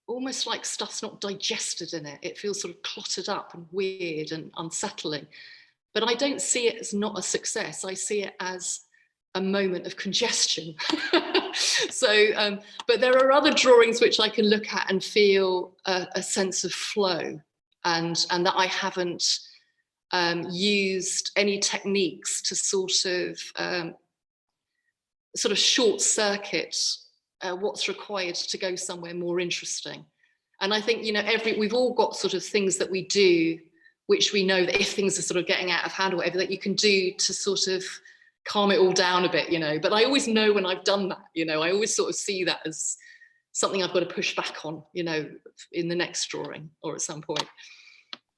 almost like stuff's not digested in it. It feels sort of cluttered up and weird and unsettling. But I don't see it as not a success. I see it as a moment of congestion. So, but there are other drawings which I can look at and feel a sense of flow, and that I haven't used any techniques to sort of short circuit what's required to go somewhere more interesting. And I think, you know, we've all got sort of things that we do, which we know that if things are sort of getting out of hand or whatever, that you can do to sort of calm it all down a bit, you know. But I always know when I've done that, you know, I always sort of see that as something I've got to push back on, you know, in the next drawing or at some point.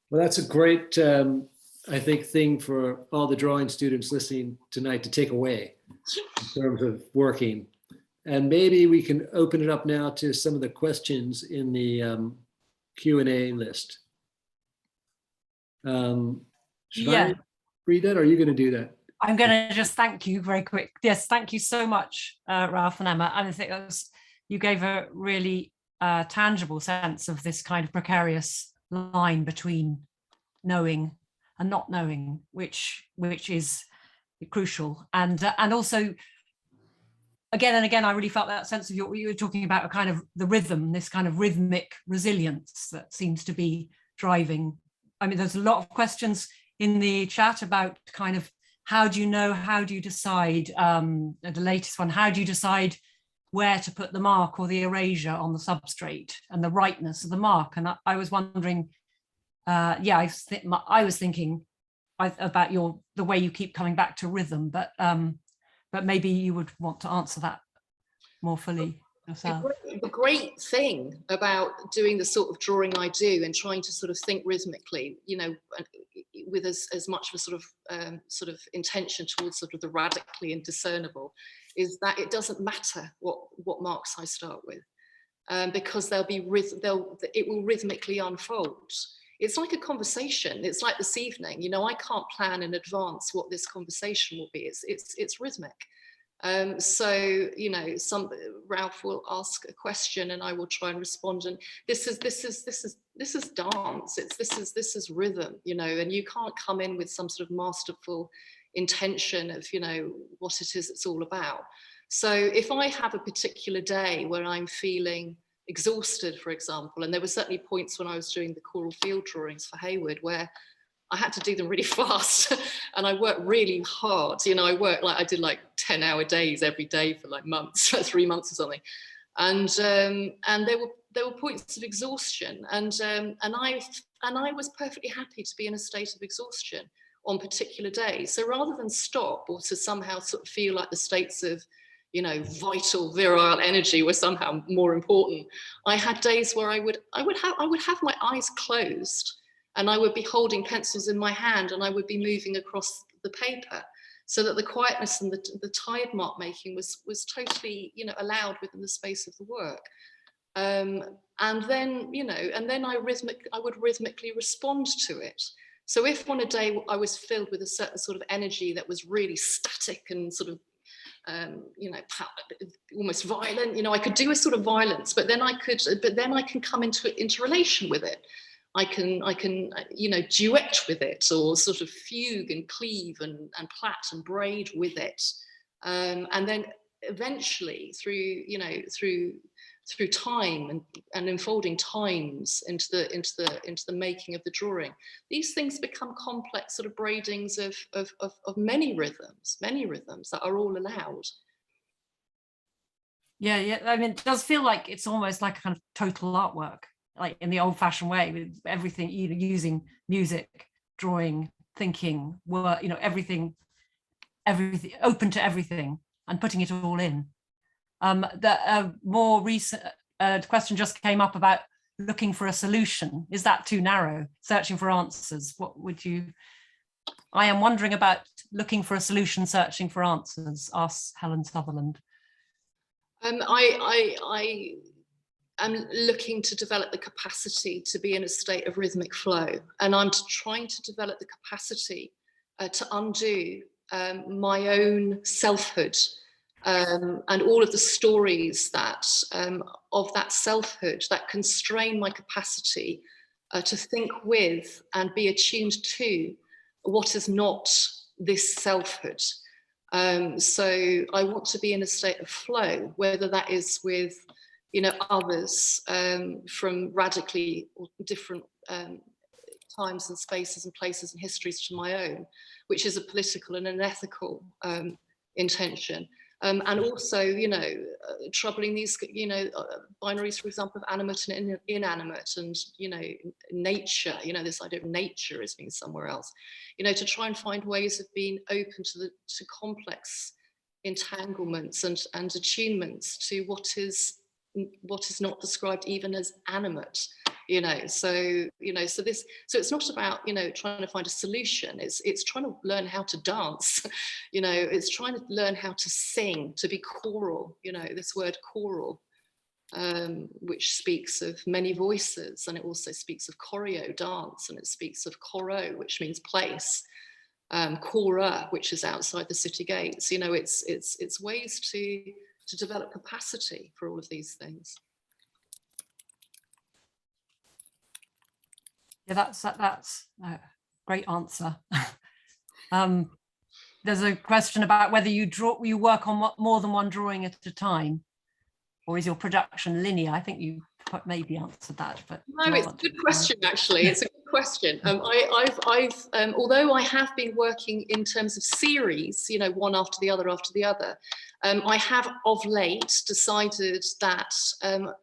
Well, that's a great, I think, thing for all the drawing students listening tonight to take away in terms of working. And maybe we can open it up now to some of the questions in the Q&A list. Should I read that, or are you going to do that? I'm going to just thank you very quick. Yes, thank you so much, Ralph and Emma. And I think you gave a really tangible sense of this kind of precarious line between knowing and not knowing, which is crucial. And also, again and again, I really felt that sense of what you were talking about, a kind of the rhythm, this kind of rhythmic resilience that seems to be driving. I mean, there's a lot of questions in the chat about kind of how do you know, how do you decide, the latest one, how do you decide where to put the mark or the erasure on the substrate and the rightness of the mark. And I was wondering, I was thinking about the way you keep coming back to rhythm, but maybe you would want to answer that more fully yourself. The great thing about doing the sort of drawing I do and trying to sort of think rhythmically, you know, with as much of a sort of intention towards sort of the radically indiscernible, is that it doesn't matter what marks I start with, because it will rhythmically unfold. It's like a conversation. It's like this evening. You know, I can't plan in advance what this conversation will be. It's rhythmic. So, you know, Ralph will ask a question and I will try and respond. And this is dance. This is rhythm, you know, and you can't come in with some sort of masterful intention of, you know, what it is it's all about. So if I have a particular day where I'm feeling exhausted, for example, and there were certainly points when I was doing the choral field drawings for Hayward where I had to do them really fast and I worked really hard. You know, I did like 10-hour days every day for like months, 3 months or something. And there were points of exhaustion, and I was perfectly happy to be in a state of exhaustion on particular days. So rather than stop or to somehow sort of feel like the states of, you know, vital virile energy were somehow more important, I had days where I would have my eyes closed and I would be holding pencils in my hand and I would be moving across the paper, so that the quietness and the tide mark making was totally, you know, allowed within the space of the work. And then, you know, and then I would rhythmically respond to it. So if on a day I was filled with a certain sort of energy that was really static and sort of, you know, almost violent, you know, I could do a sort of violence, but then I can come into relation with it. I can, you know, duet with it, or sort of fugue and cleave and plait and braid with it, and then eventually through time and unfolding times into the making of the drawing, these things become complex sort of braidings of many rhythms that are all allowed. Yeah. I mean, it does feel like it's almost like a kind of total artwork, like in the old-fashioned way, with everything, you know, using music, drawing, thinking, work, you know, everything open to everything and putting it all in. The more recent question just came up about looking for a solution. Is that too narrow? Searching for answers. What would you? I am wondering about looking for a solution, searching for answers. Asks Helen Sutherland. I'm looking to develop the capacity to be in a state of rhythmic flow, and I'm trying to develop the capacity to undo my own selfhood and all of the stories that of that selfhood that constrain my capacity to think with and be attuned to what is not this selfhood. So I want to be in a state of flow, whether that is with, you know, others from radically different times and spaces and places and histories to my own, which is a political and an ethical intention. And also, you know, troubling these, you know, binaries, for example, of animate and inanimate, and, you know, nature, you know, this idea of nature as being somewhere else, you know, to try and find ways of being open to complex entanglements and attunements to what is not described even as animate, you know. So, you know, so it's not about, you know, trying to find a solution. It's trying to learn how to dance, you know. It's trying to learn how to sing, to be choral, you know, this word choral, which speaks of many voices, and it also speaks of choreo, dance, and it speaks of choro, which means place, chora, which is outside the city gates. You know, it's ways to develop capacity for all of these things. Yeah, that's a great answer. There's a question about whether you work on more than one drawing at a time, or is your production linear? I think you maybe answered that, but no, it's a good question. Actually, it's a good question. Although I have been working in terms of series, you know, one after the other, I have of late decided that a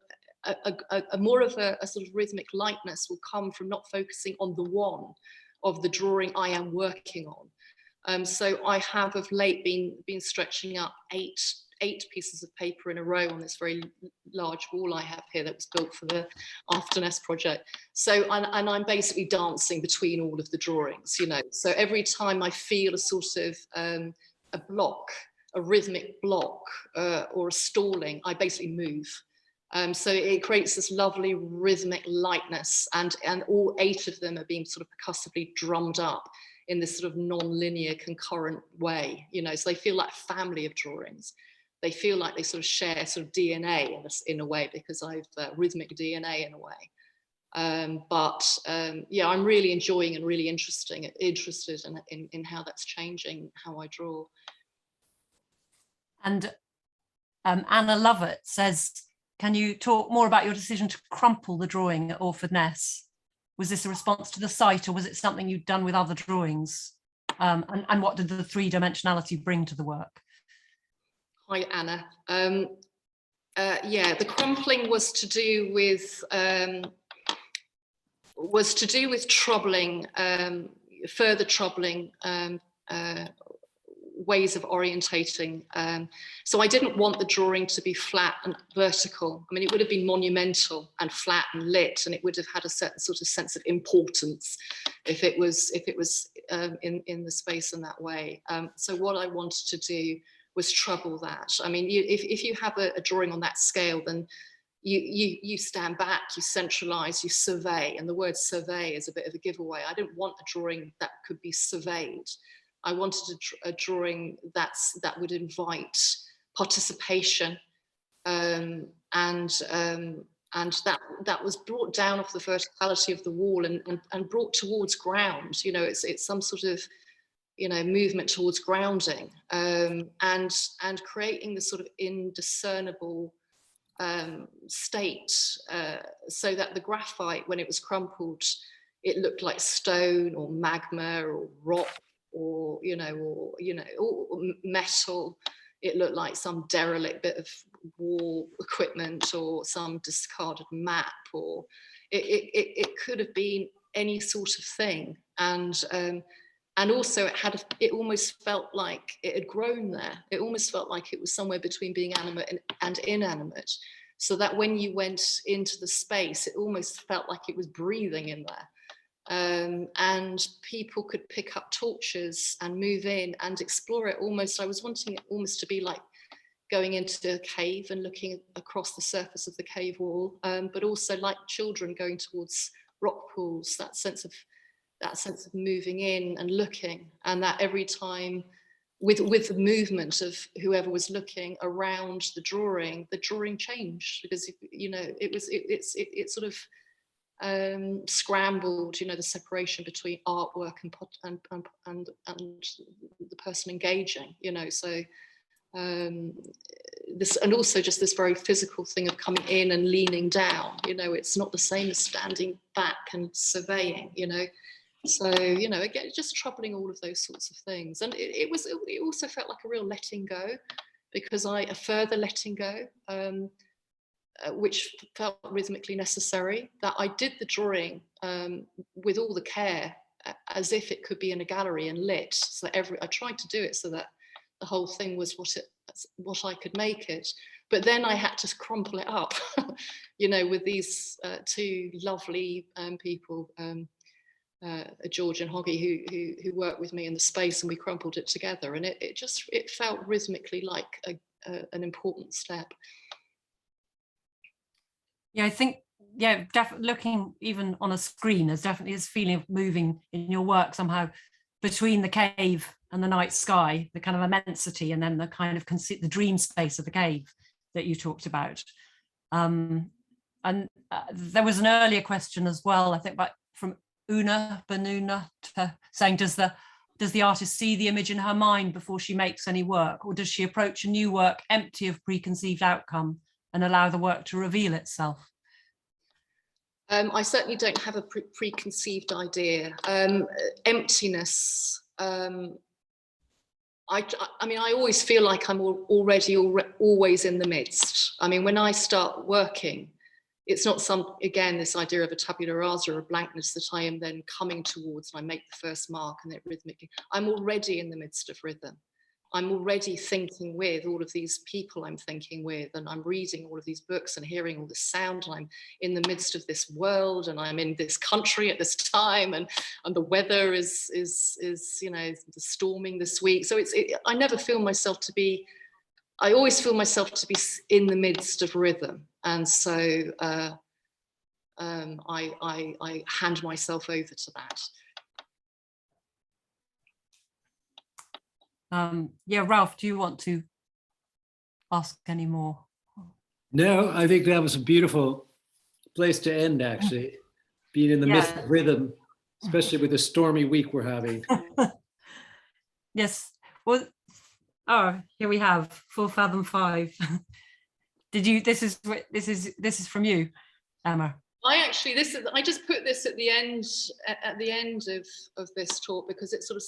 more of a sort of rhythmic lightness will come from not focusing on the one of the drawing I am working on. So I have of late been stretching up eight pieces of paper in a row on this very large wall I have here that was built for the Afternest project. So, and I'm basically dancing between all of the drawings, you know. So every time I feel a sort of a block, a rhythmic block or a stalling, I basically move. So it creates this lovely rhythmic lightness, and all 8 of them are being sort of percussively drummed up in this sort of non-linear concurrent way, you know. So they feel like a family of drawings. They feel like they sort of share sort of DNA in a way, because I've rhythmic DNA in a way. Yeah, I'm really enjoying and really interested in how that's changing how I draw. And Anna Lovett says, can you talk more about your decision to crumple the drawing at Orford Ness? Was this a response to the site, or was it something you'd done with other drawings? And what did the 3-dimensionality bring to the work? Hi, Anna. Yeah, the crumpling was to do with troubling, further troubling ways of orientating. So I didn't want the drawing to be flat and vertical. I mean, it would have been monumental and flat and lit, and it would have had a certain sort of sense of importance if it was in the space in that way. So what I wanted to do was trouble that. I mean, if you have a drawing on that scale, then you stand back, you centralize, you survey, and the word survey is a bit of a giveaway. I didn't want a drawing that could be surveyed. I wanted a drawing that would invite participation, and that was brought down off the verticality of the wall and brought towards ground. You know, it's some sort of, you know, movement towards grounding, and creating the sort of indiscernible state, so that the graphite, when it was crumpled, it looked like stone or magma or rock or metal. It looked like some derelict bit of war equipment or some discarded map, or it could have been any sort of thing. And also it almost felt like it had grown there. It almost felt like it was somewhere between being animate and inanimate, so that when you went into the space, it almost felt like it was breathing in there. And people could pick up torches and move in and explore it almost. I was wanting it almost to be like going into a cave and looking across the surface of the cave wall, but also like children going towards rock pools, that sense of moving in and looking, and that every time with the movement of whoever was looking around the drawing changed, because, you know, it sort of scrambled, you know, the separation between artwork and the person engaging, you know. So this, and also just this very physical thing of coming in and leaning down, you know, it's not the same as standing back and surveying, you know. So, you know, again, just troubling all of those sorts of things. And it also felt like a real letting go, because a further letting go, which felt rhythmically necessary, that I did the drawing with all the care, as if it could be in a gallery and lit. So I tried to do it so that the whole thing was what I could make it. But then I had to crumple it up, you know, with these 2 lovely people, George and Hoggy, who worked with me in the space, and we crumpled it together, and it felt rhythmically like an important step. Yeah, I think, yeah, definitely looking even on a screen, there's definitely this feeling of moving in your work somehow between the cave and the night sky, the kind of immensity, and then the kind of the dream space of the cave that you talked about. And there was an earlier question as well, I think, from Una Benuna, saying, does the artist see the image in her mind before she makes any work, or does she approach a new work empty of preconceived outcome and allow the work to reveal itself? I certainly don't have a preconceived idea. Emptiness. I mean, I always feel like I'm always in the midst. I mean, when I start working, it's not this idea of a tabula rasa or a blankness that I am then coming towards and I make the first mark and it rhythmically. I'm already in the midst of rhythm. I'm already thinking with all of these people I'm thinking with, and I'm reading all of these books and hearing all the sound, and I'm in the midst of this world, and I'm in this country at this time, and the weather is you know, storming this week. So I never feel myself to be, I always feel myself to be in the midst of rhythm. And so I hand myself over to that. Yeah, Ralph, do you want to ask any more? No, I think that was a beautiful place to end, actually. Being in the midst of rhythm, especially with the stormy week we're having. Yes. Well, oh, here we have 4 Fathom 5. Did you? This is from you, Emma. I just put this at the end of this talk because it sort of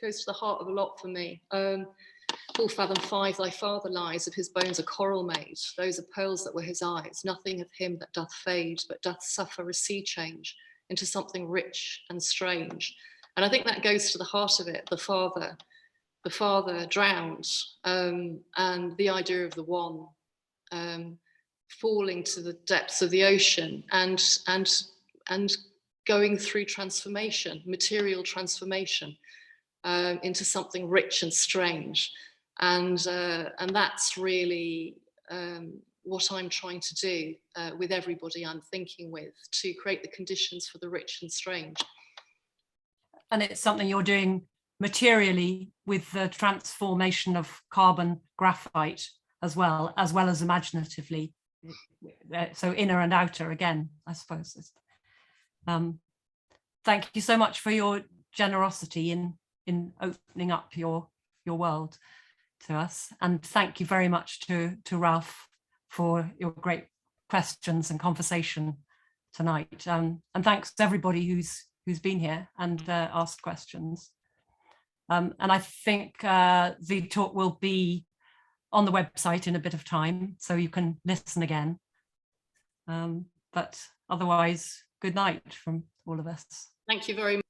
goes to the heart of a lot for me. 4 Fathom 5, thy father lies, of his bones a coral made. Those are pearls that were his eyes. Nothing of him that doth fade, but doth suffer a sea change into something rich and strange. And I think that goes to the heart of it. The father drowned, and the idea of the one. Falling to the depths of the ocean and going through transformation, material transformation, into something rich and strange, and that's really what I'm trying to do with everybody I'm thinking with, to create the conditions for the rich and strange. And it's something you're doing materially with the transformation of carbon graphite as well as imaginatively. So inner and outer again, I suppose. Thank you so much for your generosity in opening up your world to us, and thank you very much to Ralph for your great questions and conversation tonight. And thanks to everybody who's been here and asked questions. And I think the talk will be on the website in a bit of time, so you can listen again. But otherwise, good night from all of us. Thank you very much.